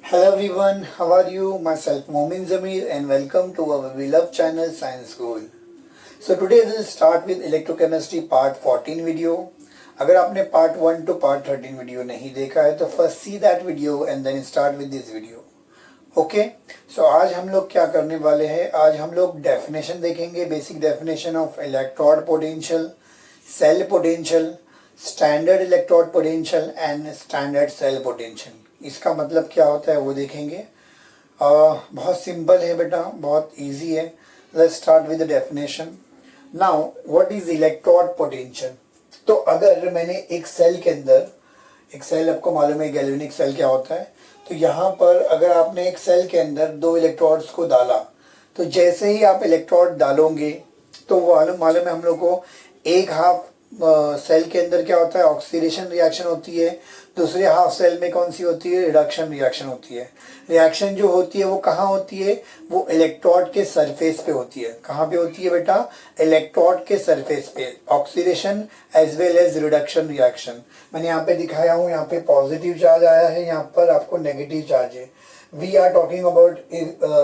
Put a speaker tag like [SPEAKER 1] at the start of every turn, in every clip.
[SPEAKER 1] Hello everyone, how are you? Myself Momin Zamir and welcome to our beloved channel Science School. So today we'll start with electrochemistry part 14 video. अगर आपने part 1 to part 13 video नहीं देखा है तो first see that video and then start with this video. Okay so आज हम लोग क्या करने वाले हैं, आज हम लोग डेफिनेशन देखेंगे, basic definition of electrode potential, cell potential, standard electrode potential and standard cell potential. इसका मतलब क्या होता है वो देखेंगे. बहुत सिंपल है बेटा, बहुत इजी है. Let's start with the definition. Now what is electrode potential. तो अगर मैंने एक सेल के अंदर, एक सेल आपको मालूम है गैल्वेनिक सेल क्या होता है, तो यहाँ पर अगर आपने एक सेल के अंदर दो इलेक्ट्रोड्स को डाला तो जैसे ही आप इलेक्ट्रोड डालोगे तो मालूम है हम लोग को एक हाफ सेल के अंदर क्या होता है, ऑक्सीडेशन रिएक्शन होती है, दूसरे हाफ सेल में कौन सी होती है, रिडक्शन रिएक्शन होती है. रिएक्शन जो होती है वो कहाँ होती है, वो इलेक्ट्रोड के सरफेस पे होती है. कहाँ पे होती है बेटा, इलेक्ट्रोड के सरफेस पे. Oxidation as well as reduction reaction. मैंने यहाँ पे दिखाया हूँ, यहाँ पे पॉजिटिव चार्ज आया है, यहाँ पर आपको नेगेटिव चार्ज है. We are talking about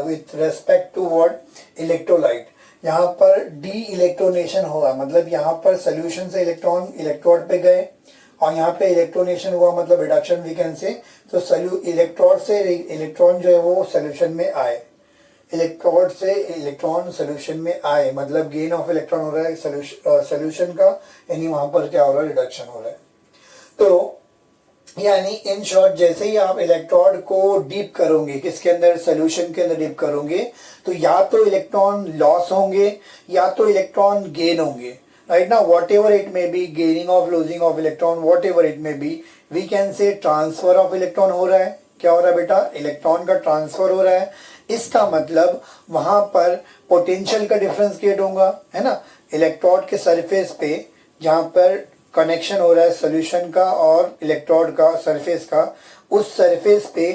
[SPEAKER 1] with respect to what, electrolyte. यहाँ पर डी इलेक्ट्रोनेशन हुआ, मतलब यहाँ पर सोल्यूशन से इलेक्ट्रॉन इलेक्ट्रोड पे गए और यहाँ पे इलेक्ट्रोनेशन हुआ, मतलब रिडक्शन वी कैन से. तो इलेक्ट्रोड से इलेक्ट्रॉन जो है वो सोल्यूशन में आए, इलेक्ट्रोड से इलेक्ट्रॉन सोल्यूशन में आए, मतलब गेन ऑफ इलेक्ट्रॉन हो रहा है सोल्यूशन का, यानी वहां पर क्या हो रहा है, रिडक्शन हो रहा है. तो यानी इन शॉर्ट जैसे ही आप इलेक्ट्रोड को डीप करोगे, किसके अंदर, सोल्यूशन के अंदर डीप करोगे, तो या तो इलेक्ट्रॉन लॉस होंगे या तो इलेक्ट्रॉन गेन होंगे. राइट ना, whatever it may be, gaining of losing of electron, whatever it may be, we can say transfer of electron हो रहा है. क्या हो रहा है बेटा, इलेक्ट्रॉन का ट्रांसफर हो रहा है. इसका मतलब वहां पर पोटेंशियल का डिफरेंस क्रिएट होगा, है ना. इलेक्ट्रोड के सरफेस पे जहां पर कनेक्शन हो रहा है सोल्यूशन का और इलेक्ट्रोड का सरफेस का, उस सरफेस पे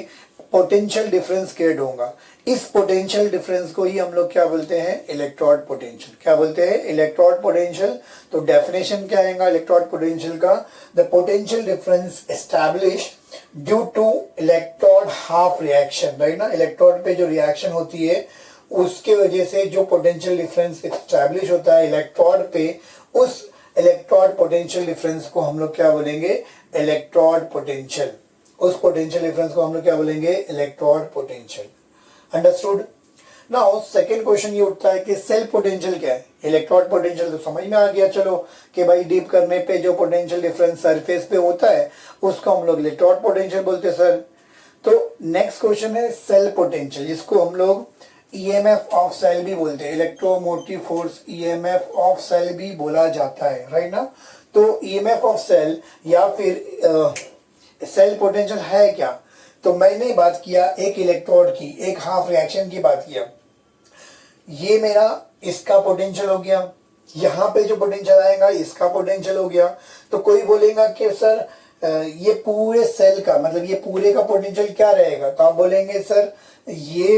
[SPEAKER 1] पोटेंशियल डिफरेंस क्रिएट होगा. इस पोटेंशियल डिफरेंस को ही हम लोग क्या बोलते हैं, इलेक्ट्रोड पोटेंशियल. क्या बोलते हैं, इलेक्ट्रोड पोटेंशियल. तो डेफिनेशन क्या आएगा इलेक्ट्रोड पोटेंशियल का, the potential difference establish due to electrode half reaction. Right ना, इलेक्ट्रोड पे जो रिएक्शन होती है उसके वजह से जो पोटेंशियल डिफरेंस एस्टैब्लिश होता है इलेक्ट्रोड पे, उस इलेक्ट्रोड पोटेंशियल डिफरेंस को हम लोग क्या बोलेंगे, इलेक्ट्रोड पोटेंशियल. उस पोटेंशियल डिफरेंस को हम लोग क्या बोलेंगे, electrode potential. Understood. Now second question ये उठता है कि सेल पोटेंशियल क्या है. इलेक्ट्रोड पोटेंशियल तो समझ में आ गया, चलो कि भाई डीप करने पे जो पोटेंशियल डिफरेंस सरफेस पे होता है उसको हम लोग इलेक्ट्रोड पोटेंशियल बोलते हैं सर. तो नेक्स्ट क्वेश्चन है सेल पोटेंशियल, जिसको हम लोग ईएमएफ ऑफ सेल भी बोलते हैं, electromotive force EMF of cell भी बोला जाता है. राइट ना. तो ईएमएफ ऑफ सेल या फिर सेल पोटेंशियल है क्या. तो मैंने बात किया एक इलेक्ट्रोड की, एक हाफ रिएक्शन की बात किया. ये मेरा इसका पोटेंशियल हो गया, यहाँ पे जो पोटेंशियल आएगा इसका पोटेंशियल हो गया. तो कोई बोलेगा कि सर ये पूरे सेल का, मतलब ये पूरे का पोटेंशियल क्या रहेगा. तो आप बोलेंगे सर ये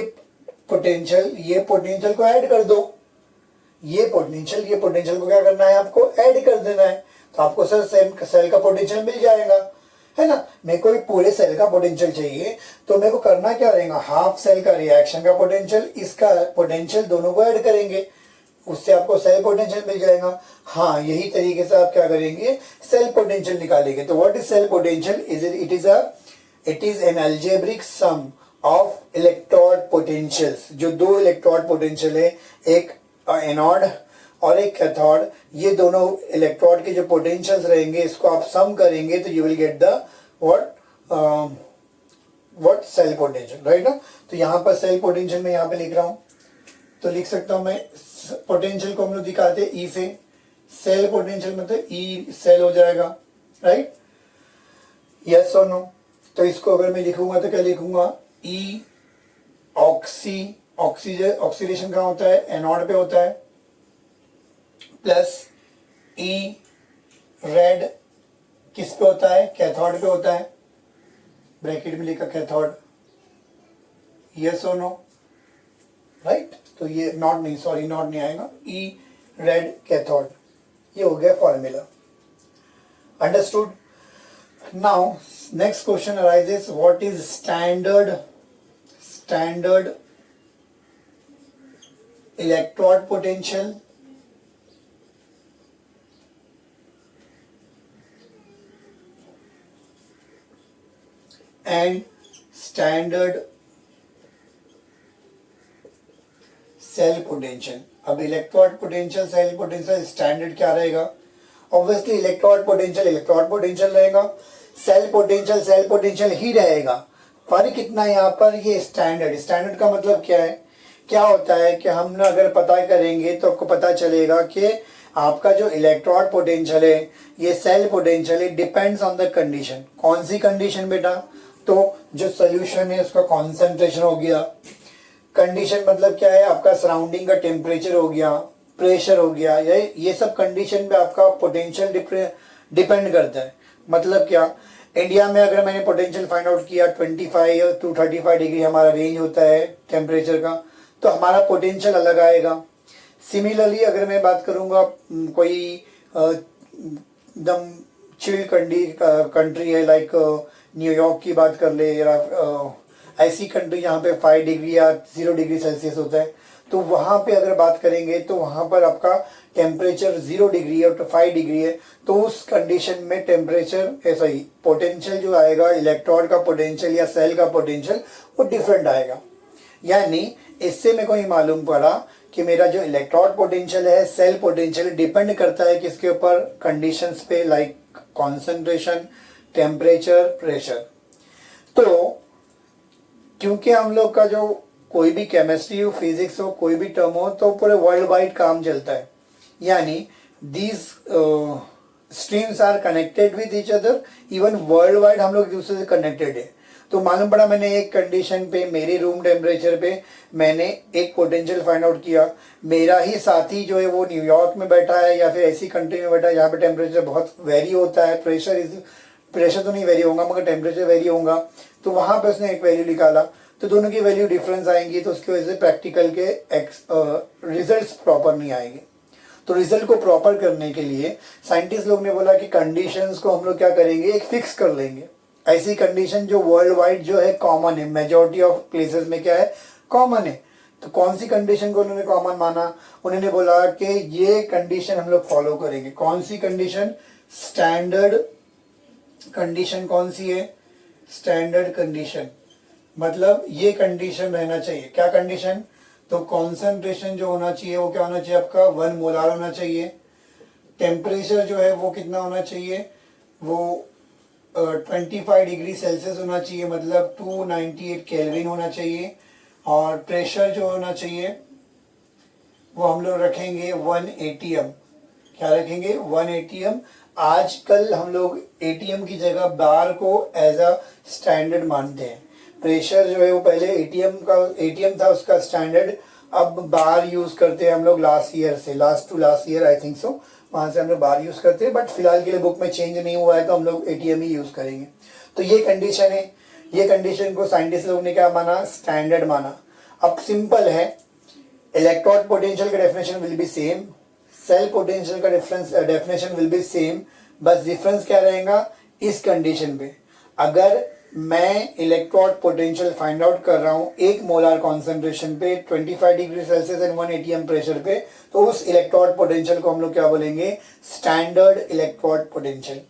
[SPEAKER 1] पोटेंशियल को ऐड कर दो. ये पोटेंशियल को क्या करना है, आपको ऐड कर देना है. तो आपको सर सेल का पोटेंशियल मिल जाएगा, है ना. मेरे को पूरे सेल का पोटेंशियल चाहिए, तो मेरे को करना क्या रहेगा, हाफ सेल का रिएक्शन का पोटेंशियल, इसका पोटेंशियल दोनों को ऐड करेंगे, उससे आपको सेल पोटेंशियल मिल जाएगा. हाँ, यही तरीके से आप क्या करेंगे, सेल पोटेंशियल निकालेंगे. तो what is cell potential, it is an algebraic sum of electrode potentials. जो दो इलेक्ट्रोड पोटेंशियल है, एक एनोड और एक कैथोड, ये दोनों इलेक्ट्रोड के जो पोटेंशियल्स रहेंगे इसको आप सम करेंगे तो you will get the what cell potential. Right ना. तो यहाँ पर सेल पोटेंशियल में यहाँ पे लिख रहा हूँ, तो लिख सकता हूँ मैं, पोटेंशियल को हम लोग दिखाते हैं ई से, सेल पोटेंशियल मतलब ई सेल हो जाएगा. राइट, यस और नो. तो इसको अगर मैं लिखूंगा तो क्या लिखूंगा, ई ऑक्सीडेशन कहाँ होता है, एनोड पे होता है, प्लस ई रेड किस पे होता है, कैथोड पे होता है, ब्रैकेट में लिखा कैथोड. यस और नो. राइट. तो ये नॉट नहीं आएगा, ई रेड कैथोड. ये हो गया formula. Understood. Now next question arises, what is standard standard electrode potential and standard cell potential. अब electrode potential, cell potential, standard क्या रहेगा? ऑब्वियसली इलेक्ट्रोड पोटेंशियल रहेगा, सेल पोटेंशियल ही रहेगा। फर्क कितना यहाँ पर, ये स्टैंडर्ड का मतलब क्या है? क्या होता है कि हम ना अगर पता करेंगे तो आपको पता चलेगा कि आपका जो इलेक्ट्रोड पोटेंशियल है, ये सेल पोटेंशियल है, डिपेंड्स ऑन द कंडीशन। कौन सी कंडीशन बेटा? तो जो सोल्यूशन है उसका कॉन्सेंट्रेशन हो गया, कंडीशन मतलब क्या है? आपका सराउंडिंग का टेम्परेचर हो गया, प्रेशर हो गया, ये सब कंडीशन पे आपका पोटेंशियल डिपेंड करता है। मतलब क्या? इंडिया में अगर मैंने पोटेंशियल फाइंड आउट किया 25 टू 35 डिग्री हमारा रेंज होता है टेम्परेचर का, तो हमारा पोटेंशियल अलग आएगा। सिमिलरली अगर मैं बात करूंगा कोई एकदम चिल्ड कंट्री है, लाइक न्यूयॉर्क की बात कर ले, या ऐसी कंट्री जहाँ पे 5 डिग्री या 0 डिग्री सेल्सियस होता है, तो वहाँ पे अगर बात करेंगे तो वहाँ पर आपका टेम्परेचर 0 डिग्री है और 5 डिग्री है, तो उस कंडीशन में टेम्परेचर ऐसा ही पोटेंशियल जो आएगा, इलेक्ट्रोड का पोटेंशियल या सेल का पोटेंशियल, वो डिफरेंट आएगा। यानी इससे मेरे को ये मालूम पड़ा कि मेरा जो इलेक्ट्रोड पोटेंशियल है, सेल पोटेंशियल, डिपेंड करता है किसके ऊपर? कंडीशंस पे, लाइक कॉन्सेंट्रेशन, टेम्परेचर, प्रेशर। तो क्योंकि हम लोग का जो कोई भी केमिस्ट्री हो, फिजिक्स हो, कोई भी टर्म हो, तो पूरे वर्ल्ड वाइड काम चलता है। यानी these streams are connected with each other, even worldwide हम लोग एक दूसरे से कनेक्टेड है। तो मालूम पड़ा मैंने एक कंडीशन पे, मेरे रूम टेम्परेचर पे मैंने एक पोटेंशियल फाइंड आउट किया, मेरा ही साथी जो है वो न्यूयॉर्क में बैठा है या फिर ऐसी कंट्री में बैठा है जहाँ पे टेम्परेचर बहुत वेरी होता है, प्रेशर तो नहीं वेरी होगा मगर टेम्परेचर वेरी होगा, तो वहां पे उसने एक वैल्यू निकाला, तो दोनों की वैल्यू डिफरेंस आएंगी, तो उसकी वजह से प्रैक्टिकल के रिजल्ट्स प्रॉपर नहीं आएंगे। तो रिजल्ट को प्रॉपर करने के लिए साइंटिस्ट लोग ने बोला कि कंडीशंस को हम लोग क्या करेंगे, एक फिक्स कर लेंगे। ऐसी कंडीशन जो वर्ल्ड वाइड जो है कॉमन है, मेजोरिटी ऑफ प्लेसेस में क्या है, कॉमन है। तो कौन सी कंडीशन को उन्होंने कॉमन माना? उन्होंने बोला कि ये कंडीशन हम लोग फॉलो करेंगे। कौन सी कंडीशन? Standard condition. कौन सी है? Standard condition. मतलब ये कंडीशन रहना चाहिए। क्या कंडीशन? तो कॉन्सेंट्रेशन जो होना चाहिए वो क्या होना चाहिए आपका? 1 मोलार होना चाहिए। टेम्परेचर जो है वो कितना होना चाहिए? वो 25 डिग्री सेल्सियस होना चाहिए, मतलब 298 केल्विन होना चाहिए। और प्रेशर जो होना चाहिए वो हम लोग रखेंगे 1 एटीएम। क्या रखेंगे? 1 एटीएम। आजकल हम लोग एटीएम की जगह बार को एज अ स्टैंडर्ड मानते हैं। प्रेशर जो है वो पहले एटीएम था उसका स्टैंडर्ड, अब बार यूज करते हैं हम लोग last to last year I think so, वहां से हम लोग बार यूज करते हैं, बट फिलहाल के लिए बुक में चेंज नहीं हुआ है तो हम लोग एटीएम ही यूज करेंगे। तो ये कंडीशन है, ये कंडीशन को साइंटिस्ट लोग ने क्या माना? स्टैंडर्ड माना। अब सिंपल है, इलेक्ट्रोड पोटेंशियल का definition will be same, cell potential का डेफिनेशन विल बी सेम, बस डिफरेंस क्या रहेगा? इस कंडीशन पे अगर मैं इलेक्ट्रोड पोटेंशियल फाइंड आउट कर रहा हूं 1 मोलार कॉन्सेंट्रेशन पे 25 degree Celsius and 1 ATM pressure पे, तो उस इलेक्ट्रोड पोटेंशियल को हम लोग क्या बोलेंगे? Standard electrode potential.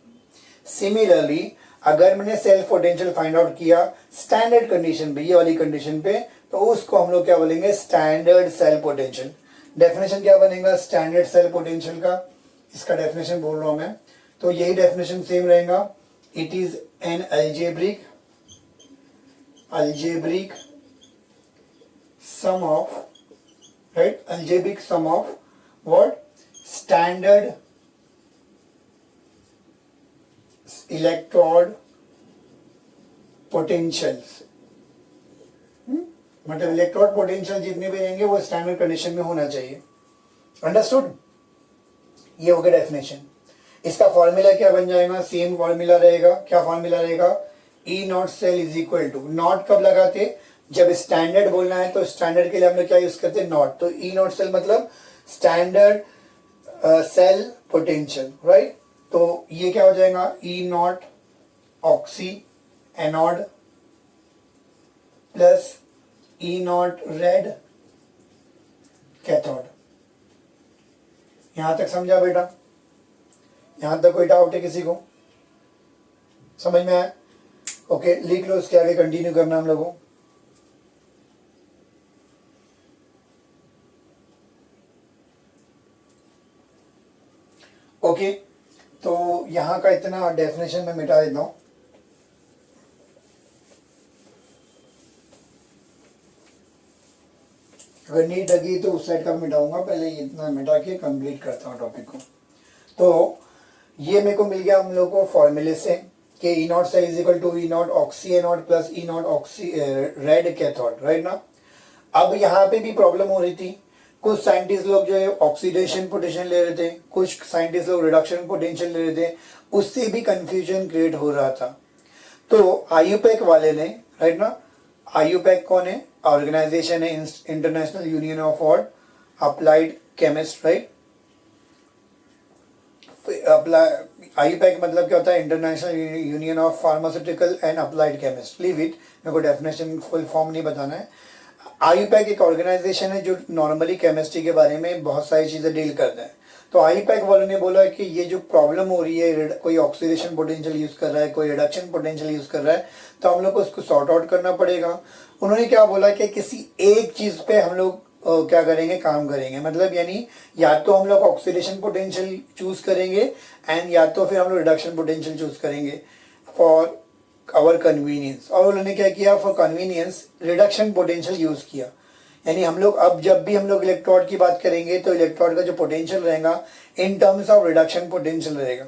[SPEAKER 1] सिमिलरली अगर मैंने सेल्फ पोटेंशियल फाइंड आउट किया स्टैंडर्ड कंडीशन पे, ये वाली कंडीशन पे, तो उसको हम लोग क्या बोलेंगे? Standard cell potential. डेफिनेशन क्या बनेगा स्टैंडर्ड सेल पोटेंशियल का? इसका डेफिनेशन बोल रहा हूं मैं, तो यही डेफिनेशन सेम रहेगा। It is N algebraic sum of, right, algebraic sum of what? Standard electrode potentials। मतलब इलेक्ट्रोड पोटेंशियल जितने भी रहेंगे वो स्टैंडर्ड कंडीशन में होना चाहिए। अंडरस्टूड? ये हो गया डेफिनेशन। इसका फॉर्मूला क्या बन जाएगा? सेम फॉर्मूला रहेगा। क्या फॉर्मूला रहेगा? E naught cell is equal to, naught कब लगाते? जब स्टैंडर्ड बोलना है तो स्टैंडर्ड के लिए हम लोग क्या यूज करते हैं? नॉट। तो E नॉट सेल मतलब स्टैंडर्ड सेल पोटेंशियल, राइट? तो ये क्या हो जाएगा? E not oxy anode plus E not red cathode. यहां तक समझा बेटा? यहां तक कोई डाउट है किसी को? समझ में आया? ओके, लिख लो, इसके आगे कंटिन्यू करना हम लोगों। ओके, तो यहां का इतना डेफिनेशन में मिटा देता हूं। अगर नीट लगी तो उस साइड का मिटाऊंगा, पहले इतना मिटा के कंप्लीट करता हूँ टॉपिक को। तो ये मेरे को मिल गया हम लोग को फॉर्मूले से कि E naught cell is equal to E naught oxy A naught plus E naught oxy red cathode, right ना। अब यहाँ पे भी प्रॉब्लम हो रही थी, कुछ साइंटिस्ट लोग जो है ऑक्सीडेशन पोटेंशियल ले रहे थे, कुछ साइंटिस्ट लोग रिडक्शन पोटेंशियल ले रहे थे, उससे भी कंफ्यूजन क्रिएट हो रहा था। तो आईयूपैक वाले ने, राइट ना, आईयूपैक कौन है? ऑर्गेनाइजेशन है, international union of what? Applied chemist, right. IUPAC मतलब क्या होता है? International union of pharmaceutical and applied chemist. Leave it, मेरे को डेफिनेशन फुल फॉर्म नहीं बताना है। आईयूपैक एक ऑर्गेनाइजेशन है जो नॉर्मली केमिस्ट्री के बारे में बहुत सारी चीजें डील करता है। तो आईयूपैक वालों ने बोला कि ये जो प्रॉब्लम हो रही है, कोई ऑक्सीडेशन पोटेंशियल यूज कर रहा है, कोई रिडक्शन पोटेंशियल यूज कर रहा है, तो हम लोग को उसको सॉर्ट आउट करना पड़ेगा। उन्होंने क्या बोला कि किसी एक चीज पे हम लोग क्या करेंगे? काम करेंगे। मतलब यानी या तो हम लोग ऑक्सीडेशन पोटेंशियल चूज करेंगे एंड या तो फिर हम लोग रिडक्शन पोटेंशियल चूज करेंगे फॉर आवर कन्वीनियंस। और उन्होंने क्या किया? For convenience reduction potential use किया। यानी हम लोग अब जब भी हम लोग इलेक्ट्रोड की बात करेंगे तो इलेक्ट्रोड का जो पोटेंशियल रहेगा in terms of reduction potential रहेगा।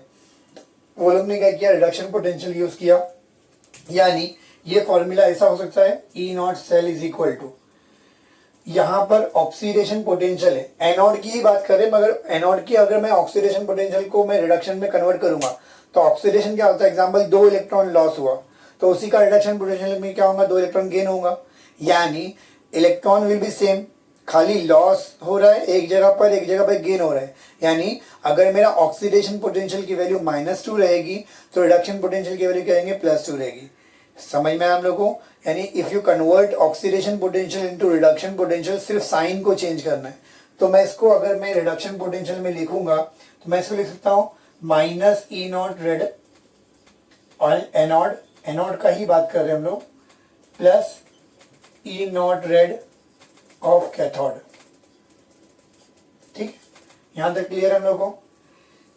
[SPEAKER 1] वो लोग ने क्या किया? रिडक्शन पोटेंशियल यूज किया। यानी ये फॉर्मूला ऐसा हो सकता है, E naught cell is equal to, यहां पर ऑक्सीडेशन पोटेंशियल है, एनोड की ही बात करें, मगर एनोड की अगर मैं ऑक्सीडेशन पोटेंशियल को मैं रिडक्शन में कन्वर्ट करूंगा तो ऑक्सीडेशन क्या होता है? एग्जांपल 2 इलेक्ट्रॉन लॉस हुआ तो उसी का रिडक्शन पोटेंशियल में क्या होगा? 2 इलेक्ट्रॉन गेन होगा। यानी इलेक्ट्रॉन विल बी सेम, खाली लॉस हो रहा है एक जगह पर, एक जगह पर गेन हो रहा है। यानी अगर मेरा ऑक्सीडेशन पोटेंशियल की वैल्यू -2 रहेगी तो रिडक्शन पोटेंशियल की वैल्यू क्या रहेंगे? +2 रहेगी। समझ में आया हम लोग को? यानी if you convert oxidation potential into reduction potential, सिर्फ साइन को चेंज करना है। तो मैं इसको अगर मैं रिडक्शन पोटेंशियल में लिखूंगा तो मैं इसको लिख सकता हूं minus E not red anode, anode का ही बात कर रहे हैं हम लोग, plus E not rid of cathode. ठीक, यहां तक क्लियर है हम लोग को?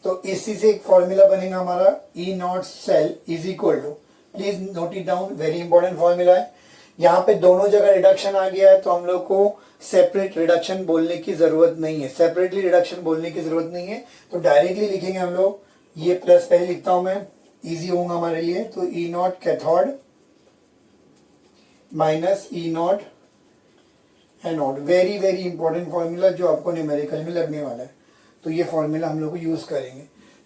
[SPEAKER 1] तो इसी से एक फॉर्मूला बनेगा हमारा, E naught cell is equal to, please note it down, very important formula है। यहाँ पे दोनों जगह रिडक्शन आ गया है तो हम लोग को सेपरेट रिडक्शन बोलने की जरूरत नहीं है, सेपरेटली रिडक्शन बोलने की जरूरत नहीं है। तो डायरेक्टली लिखेंगे हम लोग, ये प्लस पहले लिखता हूं मैं, इजी होगा हमारे लिए। तो E naught cathode minus E naught anode, very very important formula जो आपको न्यूमेरिकल में लगने वाला है। तो ये फॉर्मूला हम लोग को यूज करेंगे।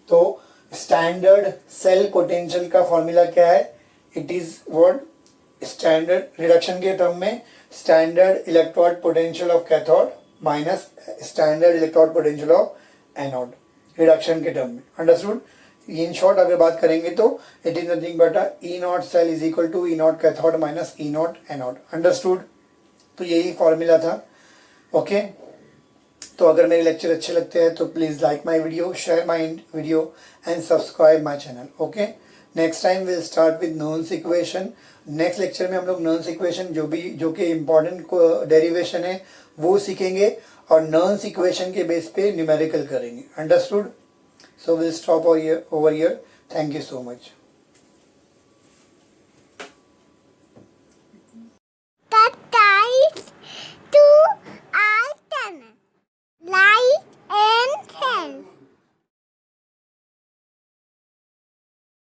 [SPEAKER 1] तो स्टैंडर्ड सेल पोटेंशियल का फॉर्मूला क्या है? It is what? Standard reduction के टर्म में standard electrode potential of cathode minus standard electrode potential of anode, reduction के टर्म में। अंडरस्टूड? इन शॉर्ट अगर बात करेंगे तो it is nothing but E naught cell is equal to E naught cathode minus E naught anode. Understood? तो यही formula था। Okay, तो अगर मेरे लेक्चर अच्छे लगते हैं तो please like my video, share my video and subscribe my channel. Okay, next time will start with Nernst equation. Next lecture में हम लोग नर्न्स इक्वेशन जो कि इम्पोर्टेंट डेरिवेशन है वो सीखेंगे और नर्न्स इक्वेशन के बेस पे न्यूमेरिकल करेंगे। Understood? So will stop over here. Thank you so much.